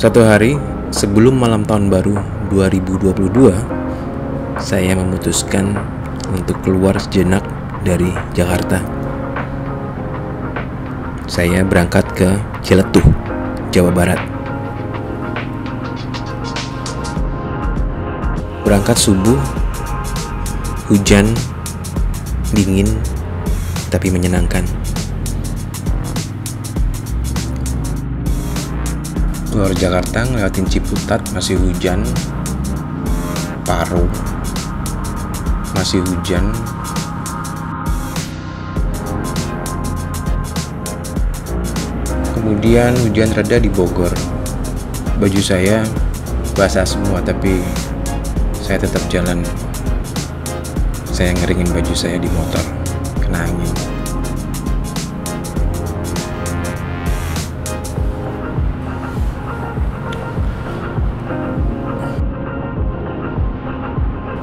Suatu hari sebelum malam tahun baru 2022, saya memutuskan untuk keluar sejenak dari Jakarta. Saya berangkat ke Ciletuh, Jawa Barat. Berangkat subuh, hujan, dingin, tapi menyenangkan. Keluar Jakarta ngelewatin Ciputat, masih hujan, Paro, masih hujan. Kemudian hujan reda di Bogor. Baju saya basah semua, tapi saya tetap jalan. Saya ngeringin baju saya di motor, kena angin.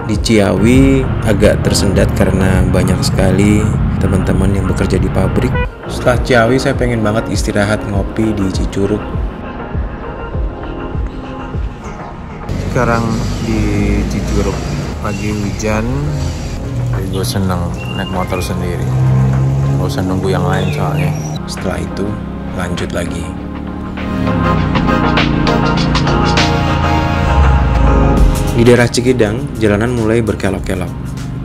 Di Ciawi agak tersendat karena banyak sekali teman-teman yang bekerja di pabrik. Setelah Ciawi saya pengen banget istirahat ngopi di Cicurug. Sekarang di Cicurug, pagi hujan. Gue seneng naik motor sendiri, gak usah nunggu yang lain soalnya. Setelah itu lanjut lagi. Di daerah Cikidang, jalanan mulai berkelok-kelok.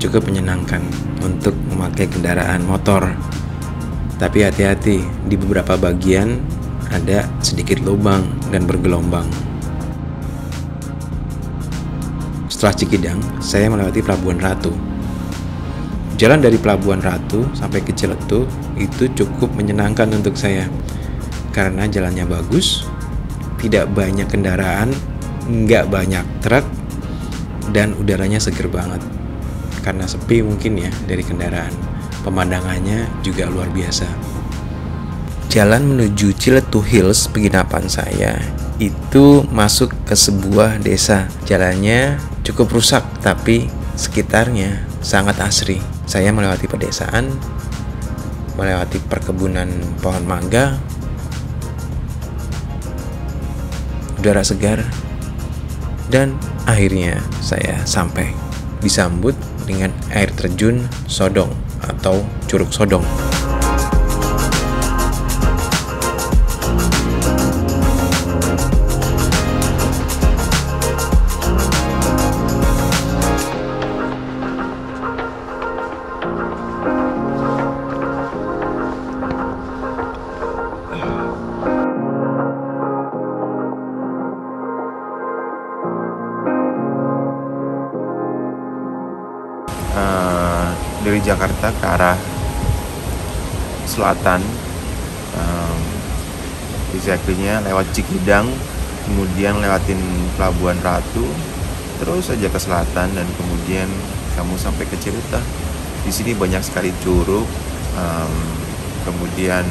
Cukup menyenangkan untuk memakai kendaraan motor. Tapi hati-hati, di beberapa bagian ada sedikit lubang dan bergelombang. Setelah Cikidang, saya melewati Pelabuhan Ratu. Jalan dari Pelabuhan Ratu sampai ke Ciletuh itu cukup menyenangkan untuk saya. Karena jalannya bagus, tidak banyak kendaraan, nggak banyak truk, dan udaranya seger banget. Karena sepi mungkin ya dari kendaraan. Pemandangannya juga luar biasa. Jalan menuju Ciletuh Hills, penginapan saya, itu masuk ke sebuah desa. Jalannya cukup rusak, tapi sekitarnya sangat asri. Saya melewati pedesaan, melewati perkebunan pohon mangga, udara segar, dan akhirnya saya sampai disambut dengan air terjun Sodong atau Curug Sodong. Dari Jakarta ke arah selatan, exactly-nya lewat Cikidang, kemudian lewatin Pelabuhan Ratu, terus aja ke selatan dan kemudian kamu sampai ke Ciletuh. Di sini banyak sekali curug, kemudian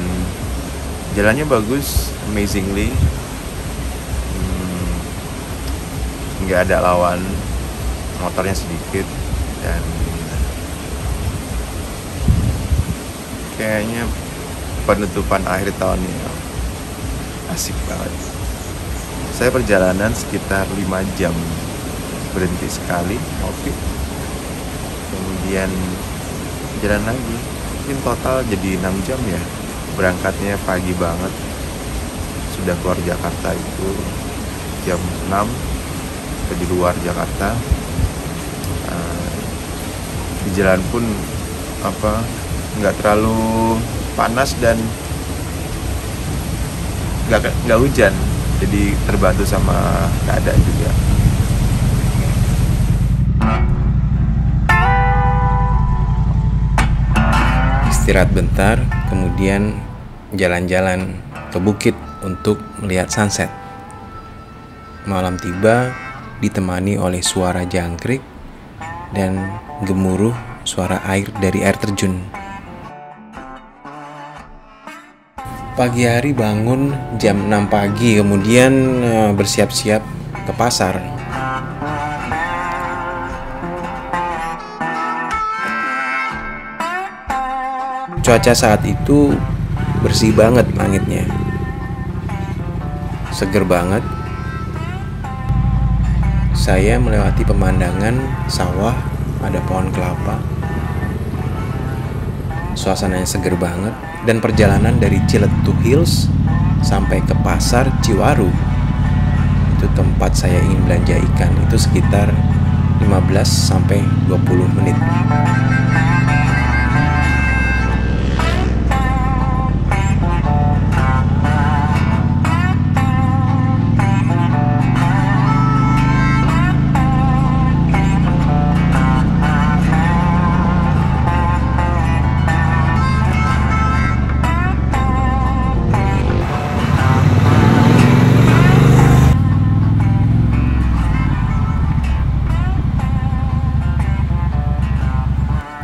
jalannya bagus, amazingly, nggak ada lawan, motornya sedikit, dan kayaknya penutupan akhir tahunnya asik banget. Saya perjalanan sekitar 5 jam, berhenti sekali, ngopi, kemudian jalan lagi. Mungkin total jadi 6 jam ya. Berangkatnya pagi banget, sudah keluar Jakarta itu jam 6, di luar Jakarta. Di jalan pun nggak terlalu panas dan nggak hujan, jadi terbantu sama keadaan juga. Istirahat bentar, kemudian jalan-jalan ke bukit untuk melihat sunset. Malam tiba ditemani oleh suara jangkrik dan gemuruh suara air dari air terjun. Pagi hari bangun jam 6 pagi, kemudian bersiap-siap ke pasar. Cuaca saat itu bersih banget langitnya, seger banget, saya melewati pemandangan sawah, ada pohon kelapa. Suasananya seger banget, dan perjalanan dari Ciletuh Hills sampai ke pasar Ciwaru, itu tempat saya ingin belanja ikan, itu sekitar 15 sampai 20 menit.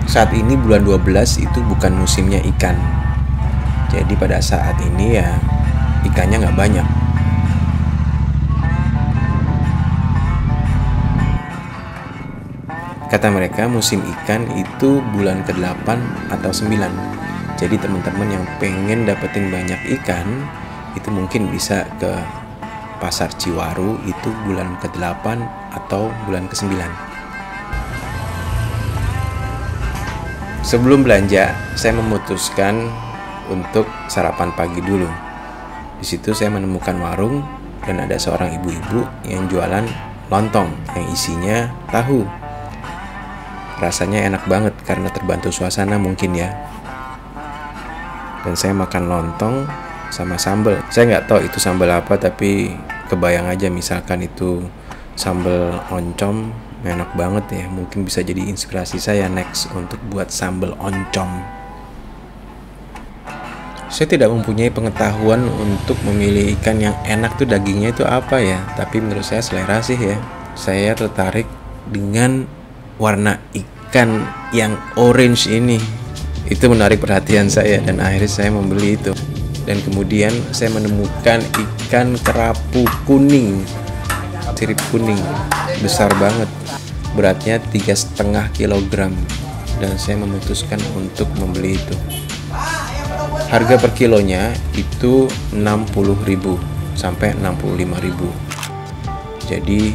Saat ini bulan 12 itu bukan musimnya ikan. Jadi pada saat ini ya ikannya nggak banyak. Kata mereka musim ikan itu bulan ke-8 atau 9. Jadi teman-teman yang pengen dapetin banyak ikan itu mungkin bisa ke pasar Ciwaru itu bulan ke-8 atau bulan ke-9. Sebelum belanja, saya memutuskan untuk sarapan pagi dulu. Di situ saya menemukan warung dan ada seorang ibu-ibu yang jualan lontong yang isinya tahu. Rasanya enak banget karena terbantu suasana mungkin ya. Dan saya makan lontong sama sambal. Saya nggak tahu itu sambal apa, tapi kebayang aja misalkan itu sambal oncom. Enak banget ya, mungkin bisa jadi inspirasi saya next untuk buat sambal oncom. Saya tidak mempunyai pengetahuan untuk memilih ikan yang enak tuh dagingnya itu apa ya, tapi menurut saya selera sih ya. Saya tertarik dengan warna ikan yang orange ini. Itu menarik perhatian saya dan akhirnya saya membeli itu. Dan kemudian saya menemukan ikan kerapu kuning, sirip kuning, besar banget, beratnya 3,5 kg, dan saya memutuskan untuk membeli itu. Harga per kilonya itu 60.000 sampai 65.000. Jadi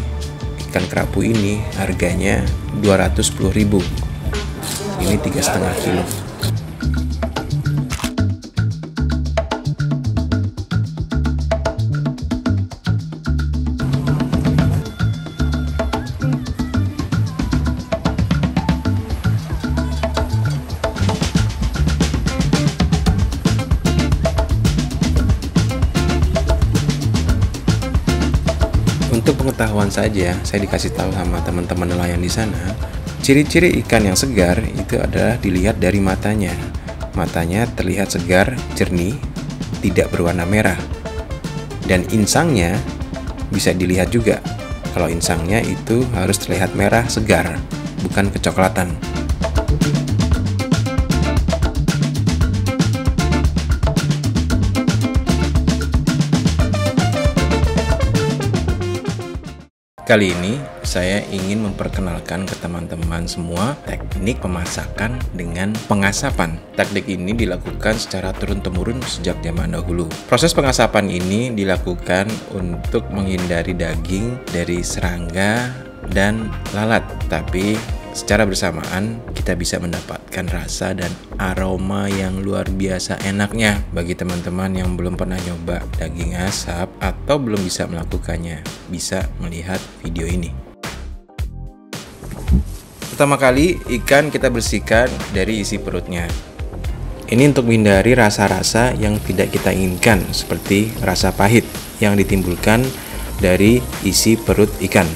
ikan kerapu ini harganya 210.000. Ini 3,5 kilo. Untuk pengetahuan saja, saya dikasih tahu sama teman-teman nelayan di sana, ciri-ciri ikan yang segar itu adalah dilihat dari matanya. Matanya terlihat segar, jernih, tidak berwarna merah. Dan insangnya bisa dilihat juga. Kalau insangnya itu harus terlihat merah segar, bukan kecoklatan. Kali ini saya ingin memperkenalkan ke teman-teman semua teknik pemasakan dengan pengasapan. Teknik ini dilakukan secara turun-temurun sejak zaman dahulu. Proses pengasapan ini dilakukan untuk menghindari daging dari serangga dan lalat, tapi secara bersamaan kita bisa mendapatkan rasa dan aroma yang luar biasa enaknya. Bagi teman-teman yang belum pernah nyoba daging asap atau belum bisa melakukannya, bisa melihat video ini. Pertama kali ikan kita bersihkan dari isi perutnya. Ini untuk menghindari rasa-rasa yang tidak kita inginkan, seperti rasa pahit yang ditimbulkan dari isi perut ikan.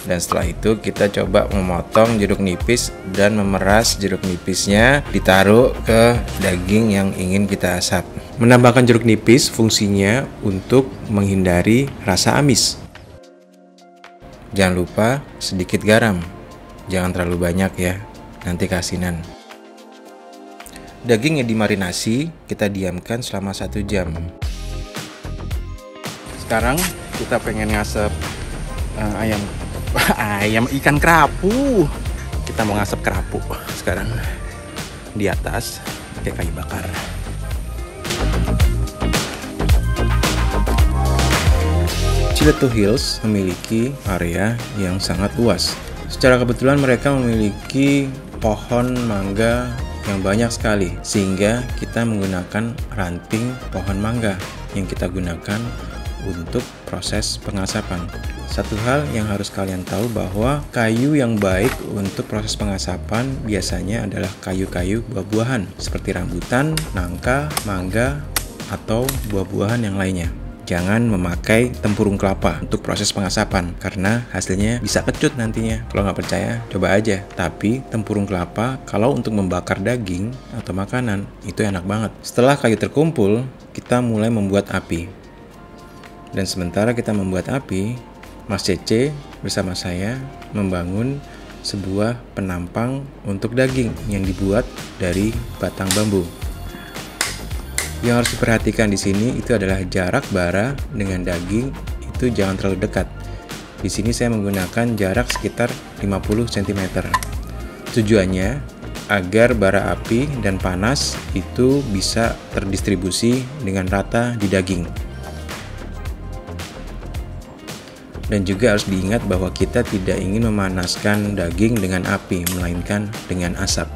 Dan setelah itu kita coba memotong jeruk nipis dan memeras jeruk nipisnya ditaruh ke daging yang ingin kita asap. Menambahkan jeruk nipis fungsinya untuk menghindari rasa amis. Jangan lupa sedikit garam, jangan terlalu banyak ya, nanti keasinan. Daging yang dimarinasi kita diamkan selama 1 jam. Sekarang kita pengen ngasep ayam ikan kerapu. Kita mau ngasep kerapu sekarang di atas pakai kayu bakar. Ciletuh Hills memiliki area yang sangat luas. Secara kebetulan mereka memiliki pohon mangga yang banyak sekali, sehingga kita menggunakan ranting pohon mangga yang kita gunakan untuk proses pengasapan. Satu hal yang harus kalian tahu bahwa kayu yang baik untuk proses pengasapan biasanya adalah kayu-kayu buah-buahan seperti rambutan, nangka, mangga, atau buah-buahan yang lainnya. Jangan memakai tempurung kelapa untuk proses pengasapan karena hasilnya bisa kecut nantinya. Kalau nggak percaya, coba aja. Tapi tempurung kelapa kalau untuk membakar daging atau makanan itu enak banget. Setelah kayu terkumpul, kita mulai membuat api. Dan sementara kita membuat api, Mas Cece bersama saya membangun sebuah penampang untuk daging yang dibuat dari batang bambu. Yang harus diperhatikan di sini itu adalah jarak bara dengan daging itu jangan terlalu dekat. Di sini saya menggunakan jarak sekitar 50 cm. Tujuannya agar bara api dan panas itu bisa terdistribusi dengan rata di daging. Dan juga harus diingat bahwa kita tidak ingin memanaskan daging dengan api, melainkan dengan asap.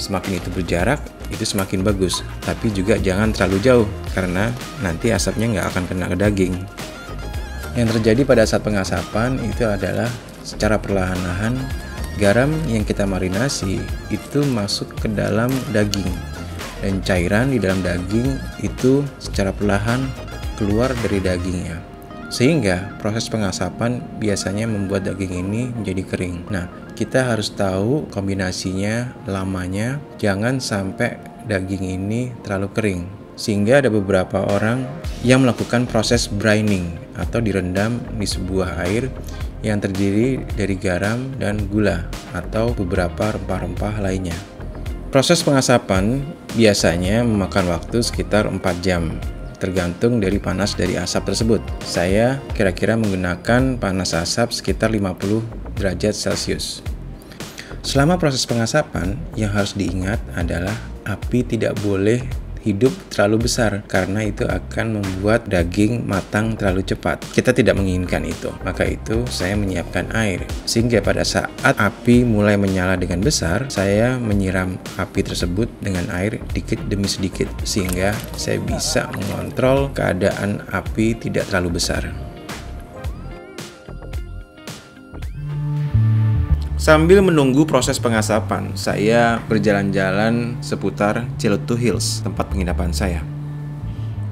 Semakin itu berjarak, itu semakin bagus, tapi juga jangan terlalu jauh karena nanti asapnya nggak akan kena ke daging. Yang terjadi pada saat pengasapan itu adalah secara perlahan-lahan garam yang kita marinasi itu masuk ke dalam daging dan cairan di dalam daging itu secara perlahan keluar dari dagingnya. Sehingga proses pengasapan biasanya membuat daging ini menjadi kering. Nah, kita harus tahu kombinasinya, lamanya, jangan sampai daging ini terlalu kering. Sehingga ada beberapa orang yang melakukan proses brining atau direndam di sebuah air yang terdiri dari garam dan gula atau beberapa rempah-rempah lainnya. Proses pengasapan biasanya memakan waktu sekitar 4 jam. Tergantung dari panas dari asap tersebut. Saya kira-kira menggunakan panas asap sekitar 50 derajat Celcius. Selama proses pengasapan, yang harus diingat adalah api tidak boleh hidup terlalu besar karena itu akan membuat daging matang terlalu cepat. Kita tidak menginginkan itu. Maka itu saya menyiapkan air. Sehingga pada saat api mulai menyala dengan besar, saya menyiram api tersebut dengan air sedikit demi sedikit sehingga saya bisa mengontrol keadaan api tidak terlalu besar. Sambil menunggu proses pengasapan, saya berjalan-jalan seputar Ciletuh Hills, tempat penginapan saya.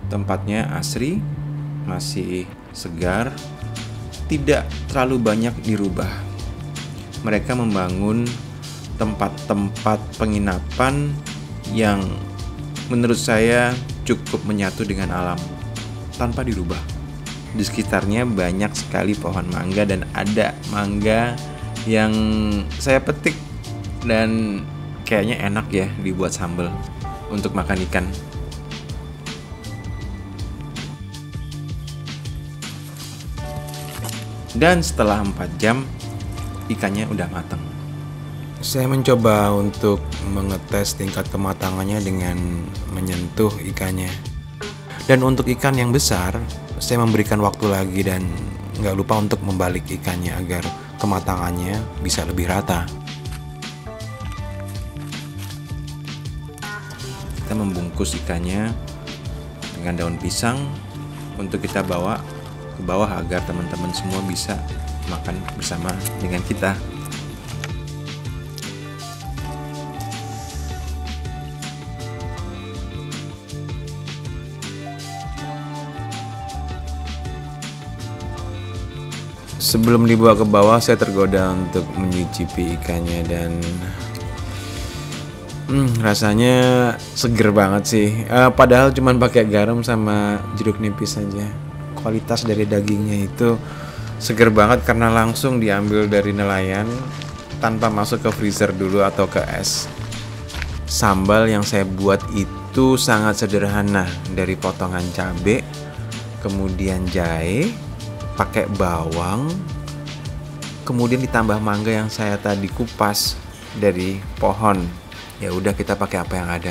Tempatnya asri, masih segar, tidak terlalu banyak dirubah. Mereka membangun tempat-tempat penginapan yang menurut saya cukup menyatu dengan alam, tanpa dirubah. Di sekitarnya banyak sekali pohon mangga dan ada mangga yang saya petik dan kayaknya enak ya dibuat sambal untuk makan ikan. Dan setelah 4 jam ikannya udah matang. Saya mencoba untuk mengetes tingkat kematangannya dengan menyentuh ikannya. Dan untuk ikan yang besar, saya memberikan waktu lagi dan nggak lupa untuk membalik ikannya agar kematangannya bisa lebih rata. Kita membungkus ikannya dengan daun pisang untuk kita bawa ke bawah agar teman-teman semua bisa makan bersama dengan kita. Sebelum dibawa ke bawah, saya tergoda untuk mencicipi ikannya dan rasanya seger banget sih. Padahal cuma pakai garam sama jeruk nipis saja. Kualitas dari dagingnya itu seger banget karena langsung diambil dari nelayan tanpa masuk ke freezer dulu atau ke es. Sambal yang saya buat itu sangat sederhana, dari potongan cabai, kemudian jahe, pakai bawang, kemudian ditambah mangga yang saya tadi kupas dari pohon. Ya udah, kita pakai apa yang ada.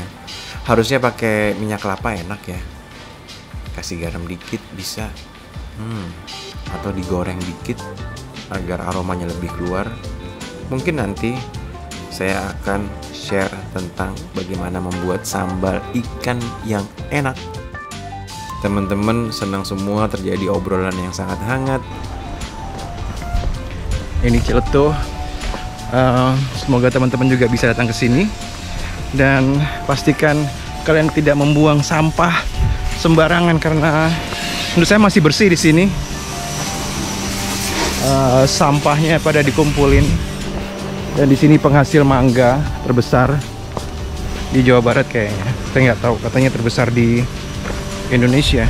Harusnya pakai minyak kelapa, enak ya. Kasih garam dikit bisa. atau digoreng dikit agar aromanya lebih keluar. Mungkin nanti saya akan share tentang bagaimana membuat sambal ikan yang enak. Teman-teman senang semua, terjadi obrolan yang sangat hangat. Ini Ciletuh. Semoga teman-teman juga bisa datang ke sini dan pastikan kalian tidak membuang sampah sembarangan karena menurut saya masih bersih di sini. Sampahnya pada dikumpulin dan di sini penghasil mangga terbesar di Jawa Barat kayaknya. Saya nggak tahu, katanya terbesar di Indonesia.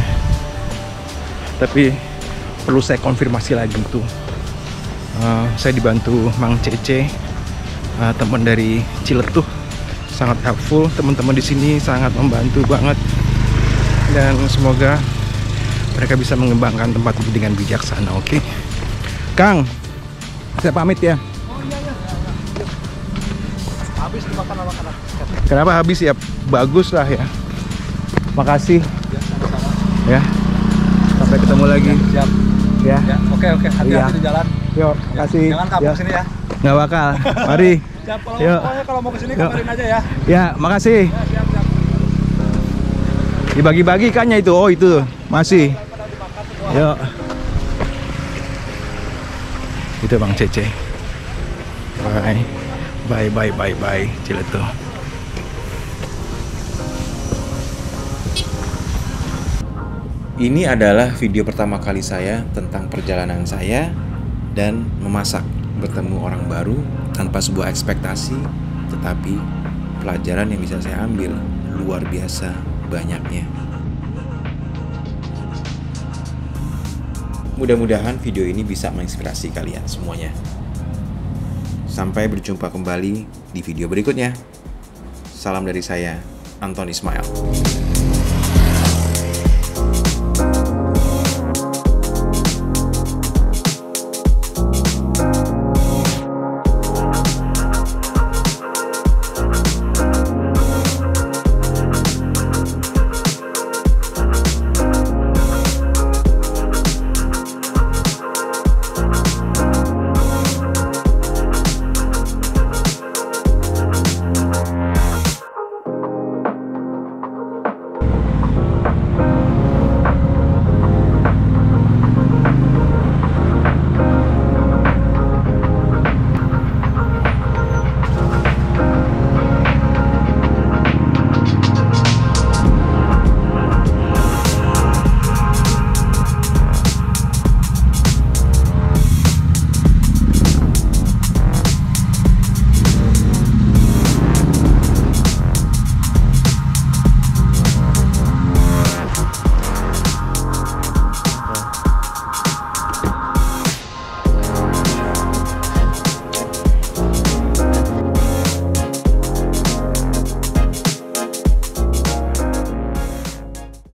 Tapi perlu saya konfirmasi lagi tuh. Saya dibantu Mang Cece, teman dari Ciletuh, sangat helpful. Teman-teman di sini sangat membantu banget dan semoga mereka bisa mengembangkan tempat ini dengan bijaksana. Oke, Kang, saya pamit ya. Habis dimakan makanan. Kenapa habis ya? Bagus lah ya. Makasih. Ya, sama-sama. Ya. Sampai ketemu lagi. Siap. Ya. Ya, oke. Hati-hati di jalan. Yuk, makasih. Jangan kabur sini ya. Nggak bakal. Mari. Siap, Yuk. kalau mau kesini kabarin aja ya. Ya, makasih. Ya, siap. Dibagi-bagi ikannya itu. Oh, itu masih. Yuk. Itu Bang Cece. Bye Ciletuh. Ini adalah video pertama kali saya tentang perjalanan saya dan memasak, bertemu orang baru tanpa sebuah ekspektasi, tetapi pelajaran yang bisa saya ambil luar biasa banyaknya. Mudah-mudahan video ini bisa menginspirasi kalian semuanya. Sampai berjumpa kembali di video berikutnya. Salam dari saya, Anton Ismail.